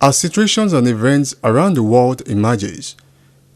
As situations and events around the world emerges,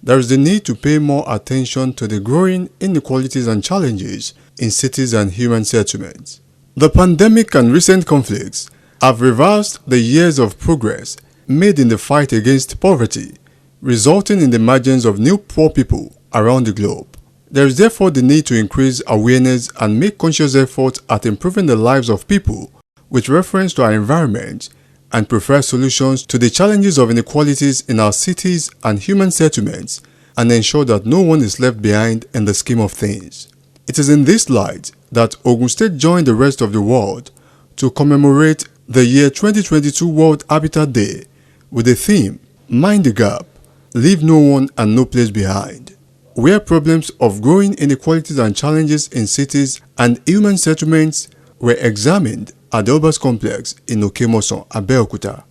there is the need to pay more attention to the growing inequalities and challenges in cities and human settlements. The pandemic and recent conflicts have reversed the years of progress made in the fight against poverty, resulting in the emergence of new poor people around the globe. There is therefore the need to increase awareness and make conscious efforts at improving the lives of people with reference to our environment and prefer solutions to the challenges of inequalities in our cities and human settlements and ensure that no one is left behind in the scheme of things. It is in this light that Ogun State joined the rest of the world to commemorate the year 2022 World Habitat Day with the theme, Mind the Gap, Leave No One and No Place Behind, where problems of growing inequalities and challenges in cities and human settlements were examined at the Obas Complex in NTA Abeokuta.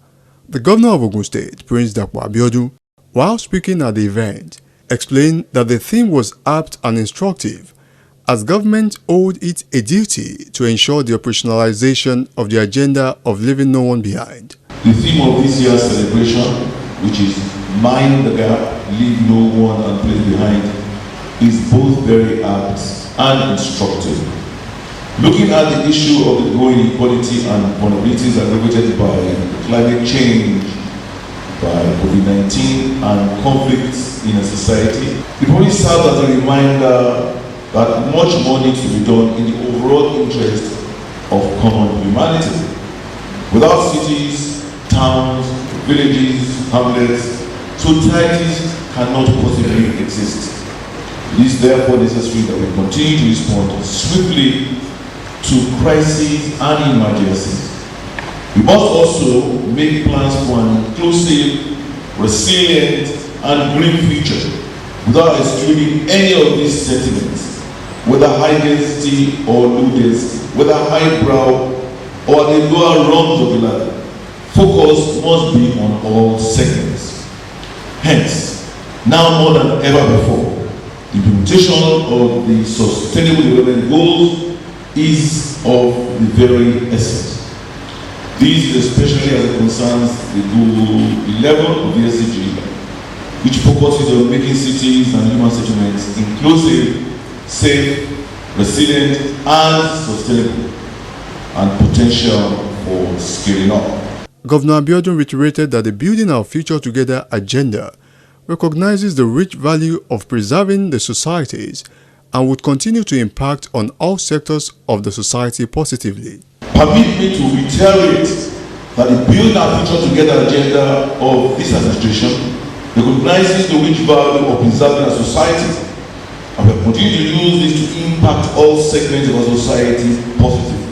The governor of Ogun State, Prince Dapo Abiodun, while speaking at the event, explained that the theme was apt and instructive as government owed it a duty to ensure the operationalization of the agenda of leaving no one behind. The theme of this year's celebration, which is Mind the Gap, Leave No One and Place Behind, is both very apt and instructive. Looking at the issue of the growing inequality and vulnerabilities aggravated by climate change, by COVID-19 and conflicts in a society, it probably serves as a reminder that much more needs to be done in the overall interest of common humanity. Without cities, towns, villages, hamlets, societies cannot possibly exist. It is therefore necessary that we continue to respond swiftly to crises and emergencies. We must also make plans for an inclusive, resilient, and green future without excluding any of these sentiments, whether high density or low density, whether highbrow or the lower rungs of the ladder. Focus must be on all segments. Hence, now more than ever before, the implementation of the Sustainable Development Goals is of the very essence. This is especially as it concerns the goal 11 of the SDG, which focuses on making cities and human settlements inclusive, safe, resilient, and sustainable, and potential for scaling up. Governor Abiodun reiterated that the Building Our Future Together agenda recognizes the rich value of preserving the societies and would continue to impact on all sectors of the society positively. Permit me to reiterate that the Build Our Future Together agenda of this administration recognizes the rich value of preserving our society, and we continue to use this to impact all segments of our society positively.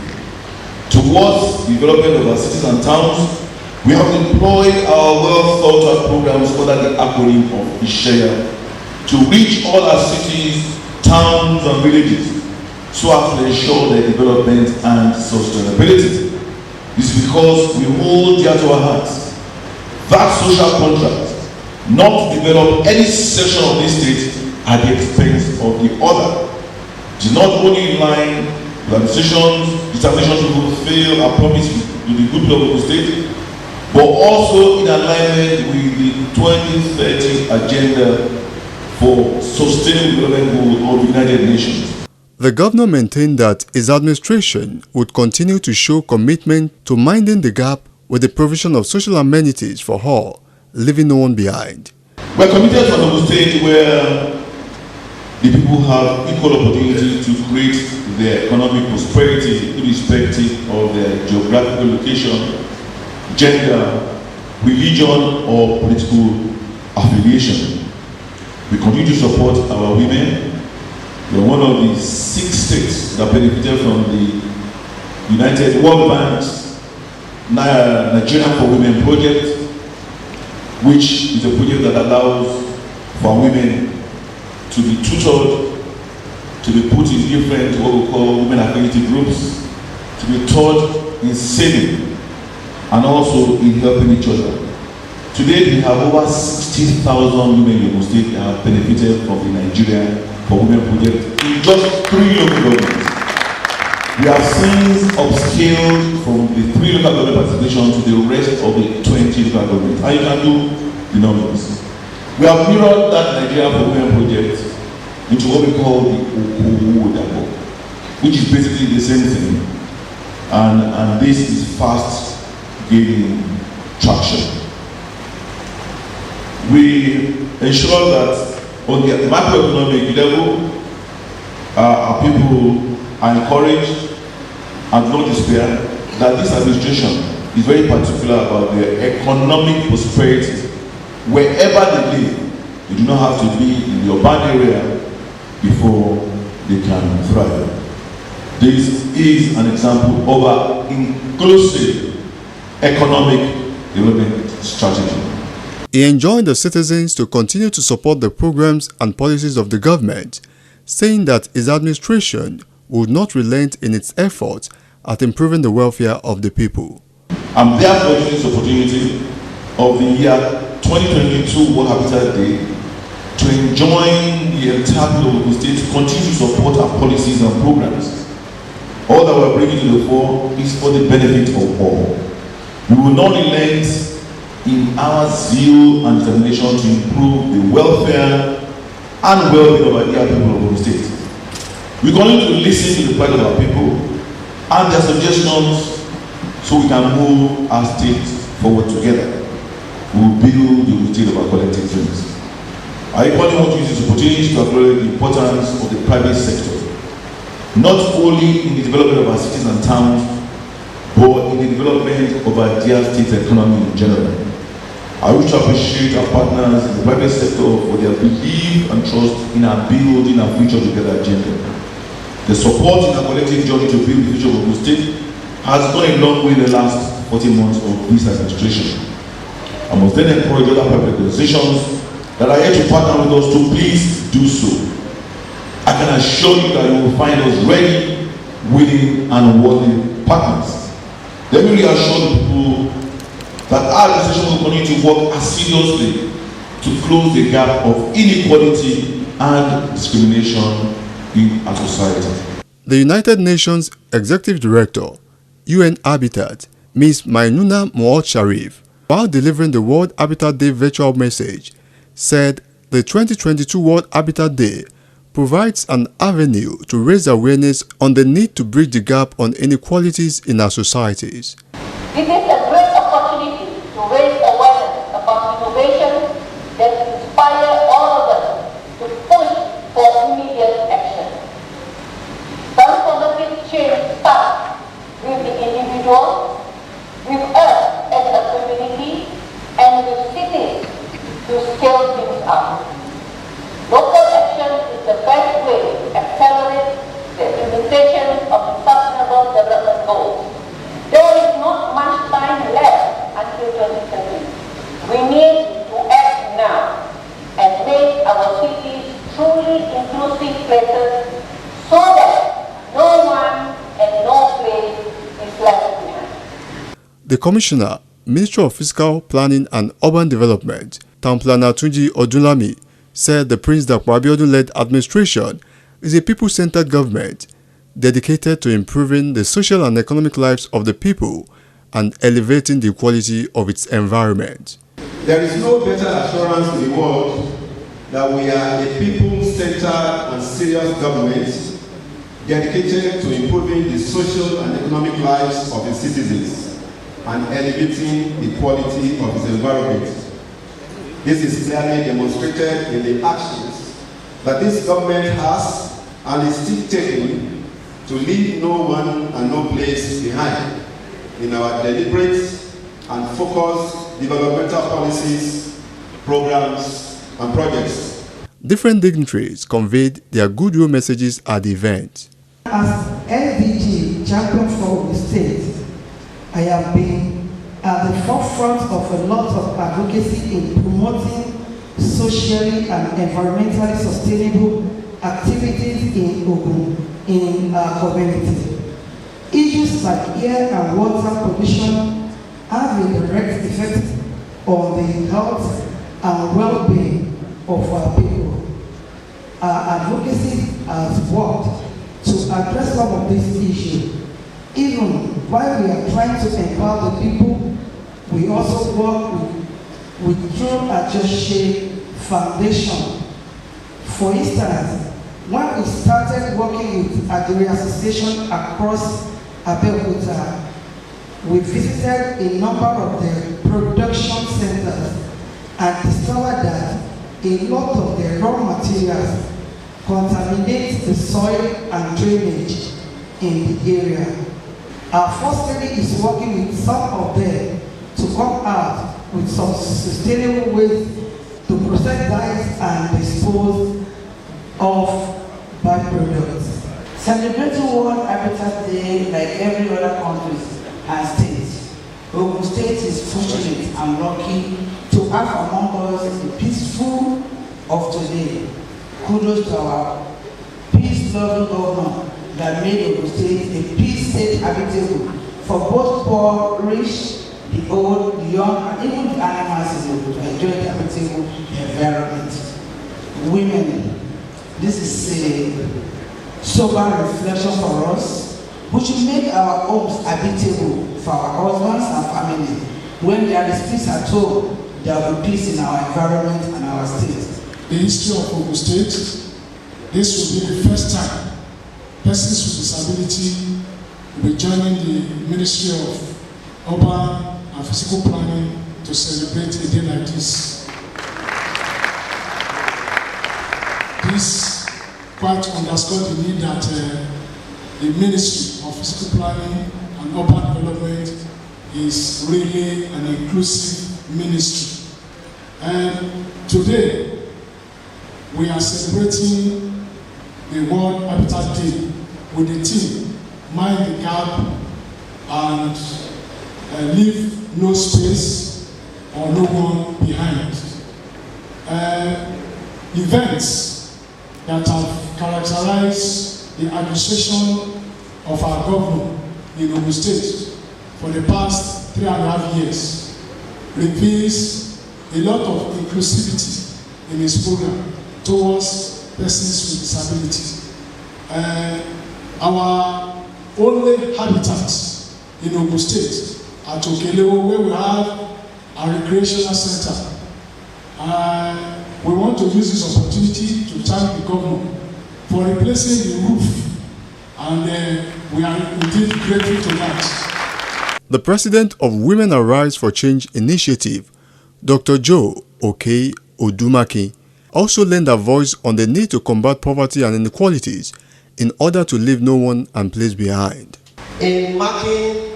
Towards the development of our cities and towns, we have employed our well-thought-out programs under the acronym of ISHEA to reach all our cities, towns and villages so as to ensure their development and sustainability. This is because we hold dear to our hearts that social contract not to develop any section of this state at the expense of the other. It is not only in line with our determination to fulfill our promise to the good people of the state, but also in alignment with the 2030 agenda for Sustainable Development Goals of the United Nations. The governor maintained that his administration would continue to show commitment to minding the gap with the provision of social amenities for all, leaving no one behind. We are committed to a state where the people have equal opportunity to create their economic prosperity irrespective of their geographical location, gender, religion, or political affiliation. We continue to support our women. We are one of the 6 states that benefited from the United World Bank's Nigeria for Women project, which is a project that allows for women to be tutored, to be put in different what we call women affinity groups, to be taught in saving and also in helping each other. Today we have over 60,000 women in Ogun State that have benefited from the Nigeria for Women project in just 3 local governments. We have since upscaled from the 3 local government participation to the rest of the 20 local governments. And you can do the numbers. We have mirrored that Nigeria for Women project into what we call the Ogun, which is basically the same thing. And this is fast gaining traction. We ensure that on the macroeconomic level, our people are encouraged and not despair that this administration is very particular about their economic prosperity. Wherever they live, they do not have to be in the urban area before they can thrive. This is an example of an inclusive economic development strategy. He enjoined the citizens to continue to support the programs and policies of the government, saying that his administration would not relent in its efforts at improving the welfare of the people. I'm therefore using this opportunity of the year 2022 World Habitat Day to enjoin the entire people of Ogun State to continue to support our policies and programs. All that we're bringing to the fore is for the benefit of all. We will not relent in our zeal and determination to improve the welfare and well-being of our dear people of Ogun State. We're going to listen to the plight of our people and their suggestions so we can move our state forward together. We will build the Ogun State of our collective dreams. I equally want to use this opportunity to acknowledge the importance of the private sector, not only in the development of our cities and towns, but in the development of our dear state economy in general. I wish to appreciate our partners in the private sector for their belief and trust in our building our future together agenda. The support in our collective journey to build the future of Ogun State has gone a long way in the last 14 months of this administration. I must then encourage other private organizations that are here to partner with us to please do so. I can assure you that you will find us ready, willing, and worthy partners. Let me reassure the people that our administration will continue to work as seriously to close the gap of inequality and discrimination in our society. The United Nations Executive Director, UN Habitat, Ms. Maynuna Moad Sharif, while delivering the World Habitat Day virtual message, said the 2022 World Habitat Day provides an avenue to raise awareness on the need to bridge the gap on inequalities in our societies. It is a great opportunity to raise awareness about innovation that inspire all of us to push for immediate action. Transformative change starts with the individual, with us as a community, and with cities to scale things up. Local action is the best way to accelerate the implementation of the Sustainable Development Goals. There is not much time left until 2030. We need to act now and make our cities truly inclusive places so that no one and no place is left behind. The Commissioner, Ministry of Fiscal Planning and Urban Development, Town Planner Tunji Odunlami, said the Prince Dapo Abiodun-led administration is a people-centered government dedicated to improving the social and economic lives of the people and elevating the quality of its environment. There is no better assurance in the world that we are a people-centered and serious government dedicated to improving the social and economic lives of its citizens and elevating the quality of its environment. This is clearly demonstrated in the actions that this government has and is still taking to leave no one and no place behind in our deliberate and focused developmental policies, programs, and projects. Different dignitaries conveyed their goodwill messages at the event. As SDG champion for the state, I have been at the forefront of a lot of advocacy in promoting socially and environmentally sustainable activities in Ogun, in our community. Issues like air and water pollution have a direct effect on the health and well-being of our people. Our advocacy has worked to address some of these issues. Even while we are trying to empower the people, we also work with True Ajoshe Foundation. For instance, when we started working with Adiri Association across Abeokuta, we visited a number of their production centers and discovered that a lot of their raw materials contaminate the soil and drainage in the area. Our first study is working with some of them to come out with some sustainable ways to process dyes and dispose of byproducts. Celebrating World Habitat Day like every other country and state, Ogun State is fortunate and lucky to have among us the peaceful of today. Kudos to our peace-loving governor that made Ogun State a peace state habitable for both poor, rich, the old, the young, and even the animals in Ogun to enjoy the habitable environment. Women, this is a sober reflection for us. We should make our homes habitable for our husbands and family. When there is peace at home, there will be peace in our environment and our state. The history of Ogun State, this will be the first time persons with disability will be joining the Ministry of Urban and Physical Planning to celebrate a day like this. This quite underscores the need that the Ministry of Physical Planning and Urban Development is really an inclusive ministry. And today, we are celebrating the World Habitat Day with the theme, Mind the Gap and Leave No Space or No One Behind. Events that have characterized the administration of our government in Ogun State for the past 3.5 years reveals a lot of inclusivity in its program towards persons with disabilities. Our only habitat in Ogun State at Okelewo, where we have a recreational center. We want to use this opportunity to thank the government for replacing the roof, and we are indeed grateful to that. The president of Women Arise for Change initiative, Dr. Joe Oke Odumaki, also lent a voice on the need to combat poverty and inequalities in order to leave no one and place behind. In marking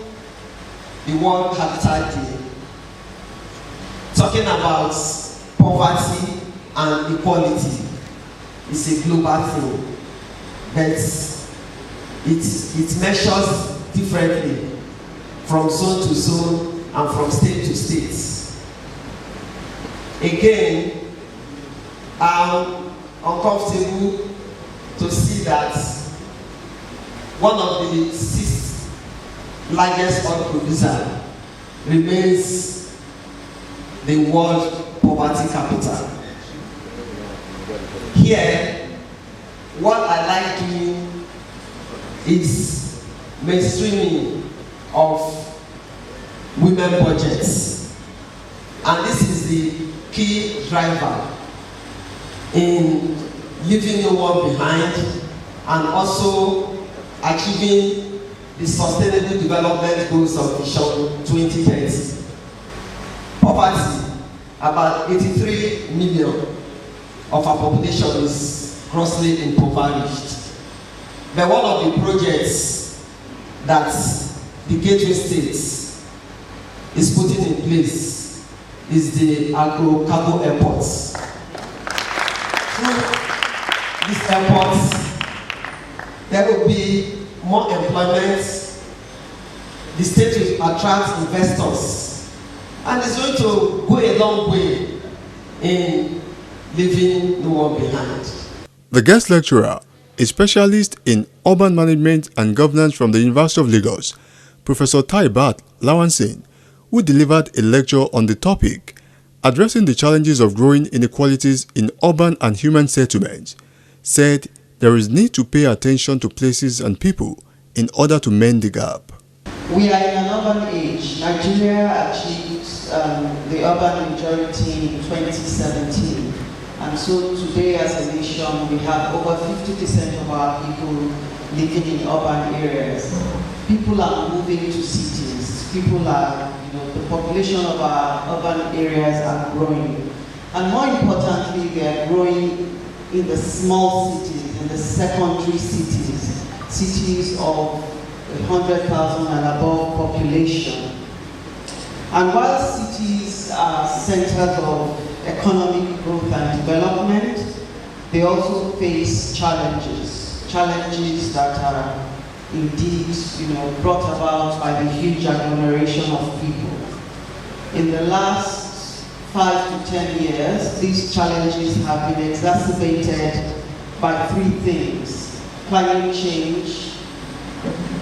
the World Habitat Day, talking about poverty and equality is a global thing, but it measures differently from zone to zone and from state to state. Again, I'm uncomfortable to see that one of the 6 largest oil producers remains the world poverty capital. Here, what I like doing is mainstreaming of women budgets, and this is the key driver in leaving no one behind and also achieving the sustainable development goals of Vision 2030. Poverty, about 83 million of our population is grossly impoverished. But one of the projects that the Gateway States is putting in place is the agro-cargo airports. Through these airports, there will be more employment, the state will attract investors, and it's going to go a long way in leaving no one behind. The guest lecturer, a specialist in urban management and governance from the University of Lagos, Professor Taibat Lawansin, who delivered a lecture on the topic, addressing the challenges of growing inequalities in urban and human settlements, said there is need to pay attention to places and people in order to mend the gap. We are in an urban age. Nigeria achieved the urban majority in 2017. And so today as a nation, we have over 50% of our people living in urban areas. People are moving to cities. People are, the population of our urban areas are growing. And more importantly, they are growing in the small cities, in the secondary cities, cities of 100,000 and above population. And while cities are centers of economic growth and development, they also face challenges that are indeed, brought about by the huge agglomeration of people. In the last 5 to 10 years, these challenges have been exacerbated by 3 things: climate change,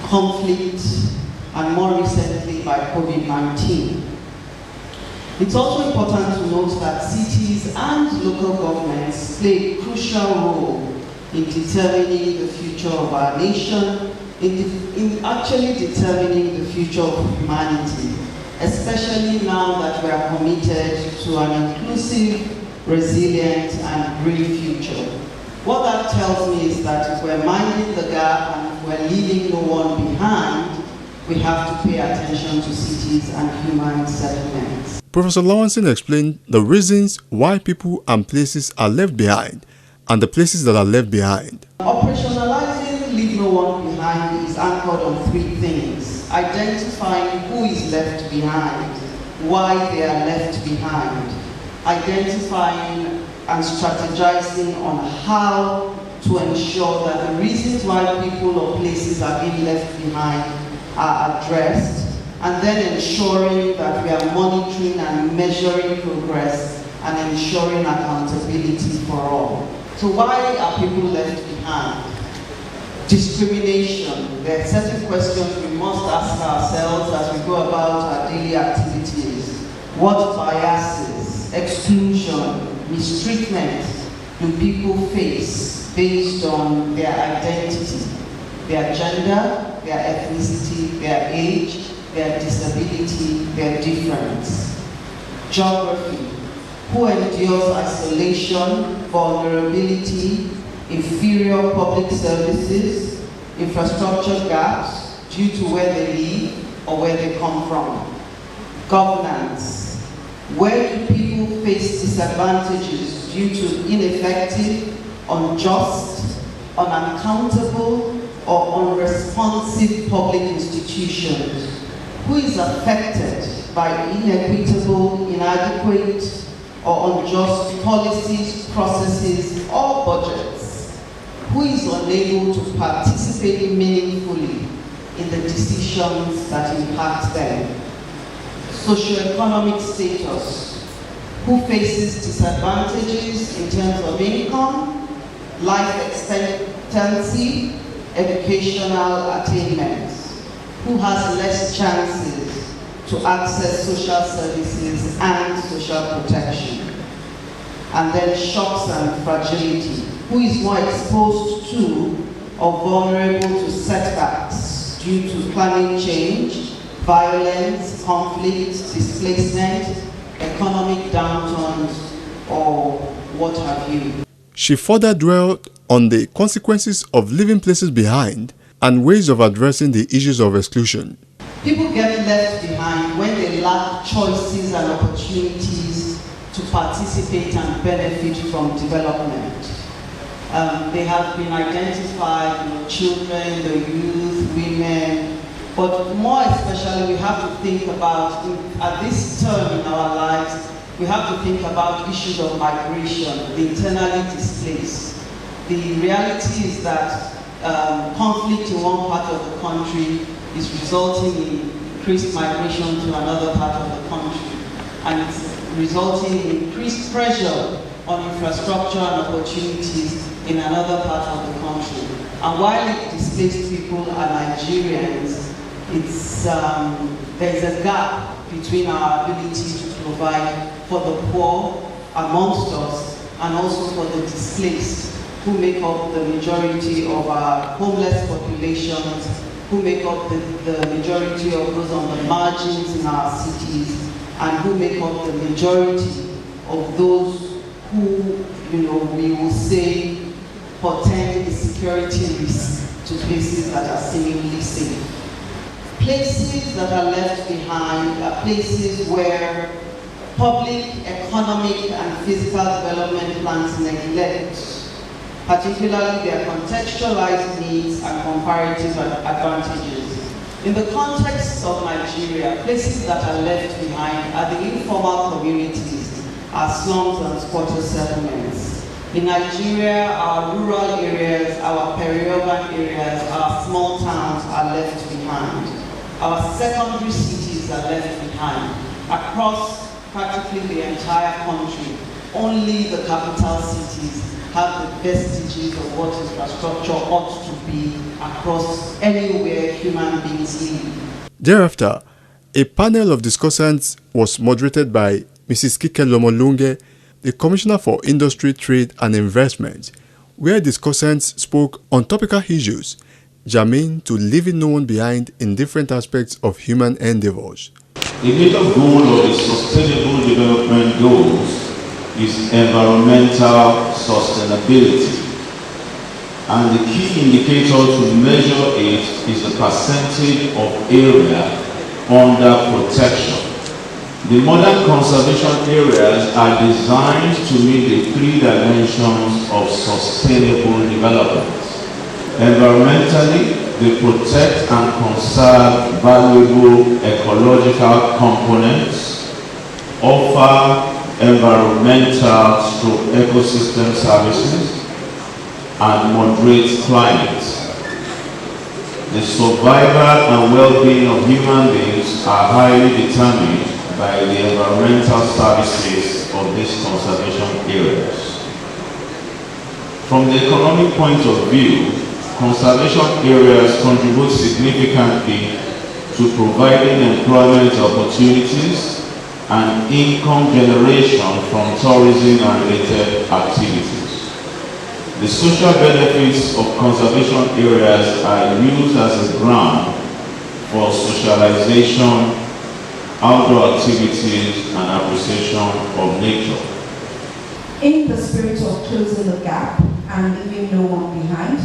conflict, and more recently by COVID-19. It's also important to note that cities and local governments play a crucial role in determining the future of our nation, in actually determining the future of humanity, especially now that we are committed to an inclusive, resilient, and green future. What that tells me is that if we're minding the gap and if we're leaving no one behind, we have to pay attention to cities and human settlements. Professor Lawrenson explained the reasons why people and places are left behind and the places that are left behind. Operationalizing Leave No One Behind is anchored on 3 things: identifying who is left behind, why they are left behind, identifying and strategizing on how to ensure that the reasons why people or places are being left behind are addressed, and then ensuring that we are monitoring and measuring progress and ensuring accountability for all. So why are people left behind? Discrimination. There are certain questions we must ask ourselves as we go about our daily activities. What biases, exclusion, mistreatment do people face based on their identity, their gender, their ethnicity, their age, their disability, their difference? Geography. Who endures isolation, vulnerability, inferior public services, infrastructure gaps due to where they live or where they come from? Governance. Where do people face disadvantages due to ineffective, unjust, unaccountable, or unresponsive public institutions? Who is affected by inequitable, inadequate, or unjust policies, processes, or budgets? Who is unable to participate meaningfully in the decisions that impact them? Socioeconomic status. Who faces disadvantages in terms of income, life expectancy, educational attainments? Who has less chances to access social services and social protection? And then shocks and fragility. Who is more exposed to or vulnerable to setbacks due to climate change, violence, conflict, displacement, economic downturns, or what have you? She further dwelled on the consequences of leaving places behind and ways of addressing the issues of exclusion. People get left behind when they lack choices and opportunities to participate and benefit from development. They have been identified, children, the youth, women, but more especially we have to think about, at this turn in our lives, we have to think about issues of migration, the internally displaced. The reality is that conflict in one part of the country is resulting in increased migration to another part of the country, and it's resulting in increased pressure on infrastructure and opportunities in another part of the country. And while displaced people are Nigerians, there's a gap between our ability to provide for the poor amongst us and also for the displaced who make up the majority of our homeless populations, who make up the majority of those on the margins in our cities, and who make up the majority of those who, we will say, portend a security risk to places that are seemingly safe. Places that are left behind are places where public, economic, and physical development plans neglect, particularly their contextualized needs and comparative advantages. In the context of Nigeria, places that are left behind are the informal communities, our slums and squatter settlements. In Nigeria, our rural areas, our peri-urban areas, our small towns are left behind. Our secondary cities are left behind. Across practically the entire country, only the capital cities have the vestiges of what infrastructure ought to be across anywhere human beings live. Thereafter, a panel of discussants was moderated by Mrs. Kike Lomolunge, the Commissioner for Industry, Trade and Investment, where discussants spoke on topical issues germane to leaving no one behind in different aspects of human endeavors. The major goal of the Sustainable Development Goals is environmental sustainability. And the key indicator to measure it is the percentage of area under protection. The modern conservation areas are designed to meet the three dimensions of sustainable development. Environmentally, they protect and conserve valuable ecological components, offer environmental ecosystem services, and moderate climate. The survival and well-being of human beings are highly determined by the environmental services of these conservation areas. From the economic point of view, conservation areas contribute significantly to providing employment opportunities and income generation from tourism and related activities. The social benefits of conservation areas are used as a ground for socialization, outdoor activities, and appreciation of nature. In the spirit of closing the gap and leaving no one behind,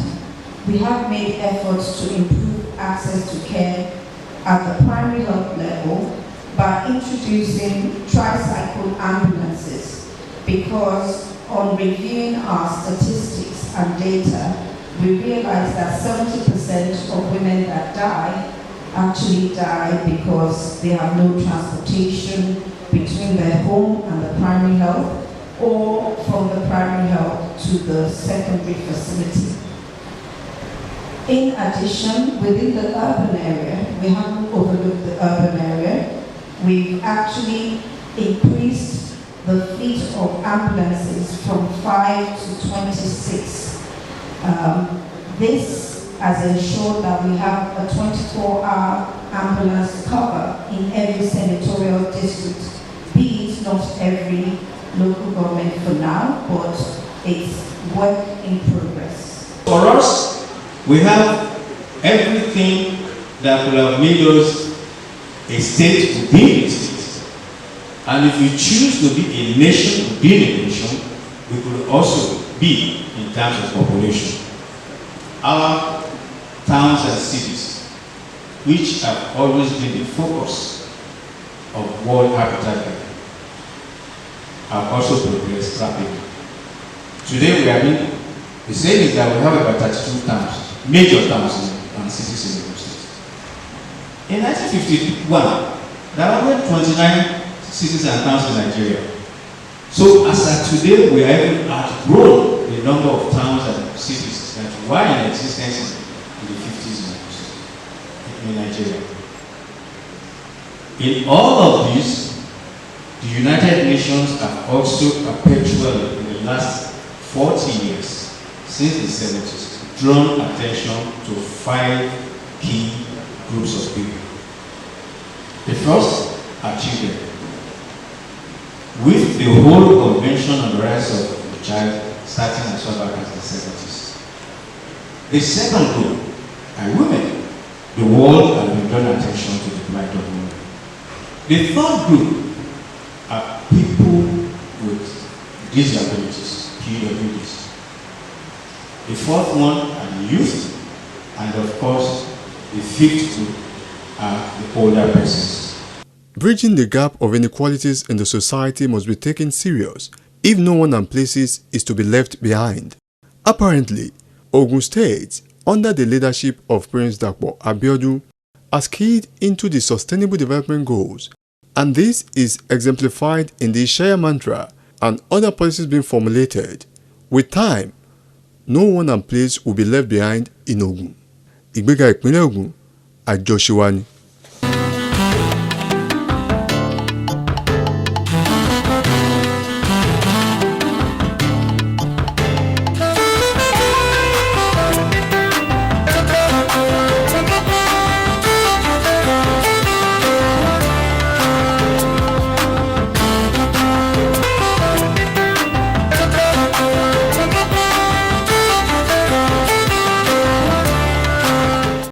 we have made efforts to improve access to care at the primary health level by introducing tricycle ambulances, because on reviewing our statistics and data, we realize that 70% of women that die actually die because they have no transportation between their home and the primary health, or from the primary health to the secondary facility. In addition, within the urban area, we haven't overlooked the urban area, we've actually increased the fleet of ambulances from 5 to 26. This has ensured that we have a 24-hour ambulance cover in every senatorial district, be it not every local government for now, but it's work in progress. For us, we have everything that will have made us a state within a state. And if we choose to be a nation within a nation, we could also be in terms of population. Our towns and cities, which have always been the focus of World Habitat Day, have also progressed rapidly. Today the saying is that we have about 32 towns, major towns and cities in the state. In 1951, there were 29 cities and towns in Nigeria. So as at today, we have even outgrown the number of towns and cities that were in existence in the 50s in Nigeria. In all of this, the United Nations have also perpetually, in the last 40 years, since the 70s, drawn attention to 5 key groups of people. The first are children. With the whole Convention on the Rights of the Child starting as as far back as the 70s. The second group are women. The world has been drawing attention to the plight of women. The third group are people with disabilities, PWDs. The fourth one are the youth, and of course, the fifth group are the older persons. Bridging the gap of inequalities in the society must be taken serious if no one and places is to be left behind. Apparently, Ogun State, under the leadership of Prince Dr. Abeokuta, has keyed into the Sustainable Development Goals, and this is exemplified in the Ishaya Mantra and other policies being formulated. With time, no one and place will be left behind in Ogun. Ìgbéga ìpínlẹ̀ Ògùn, àjọṣe wa ni.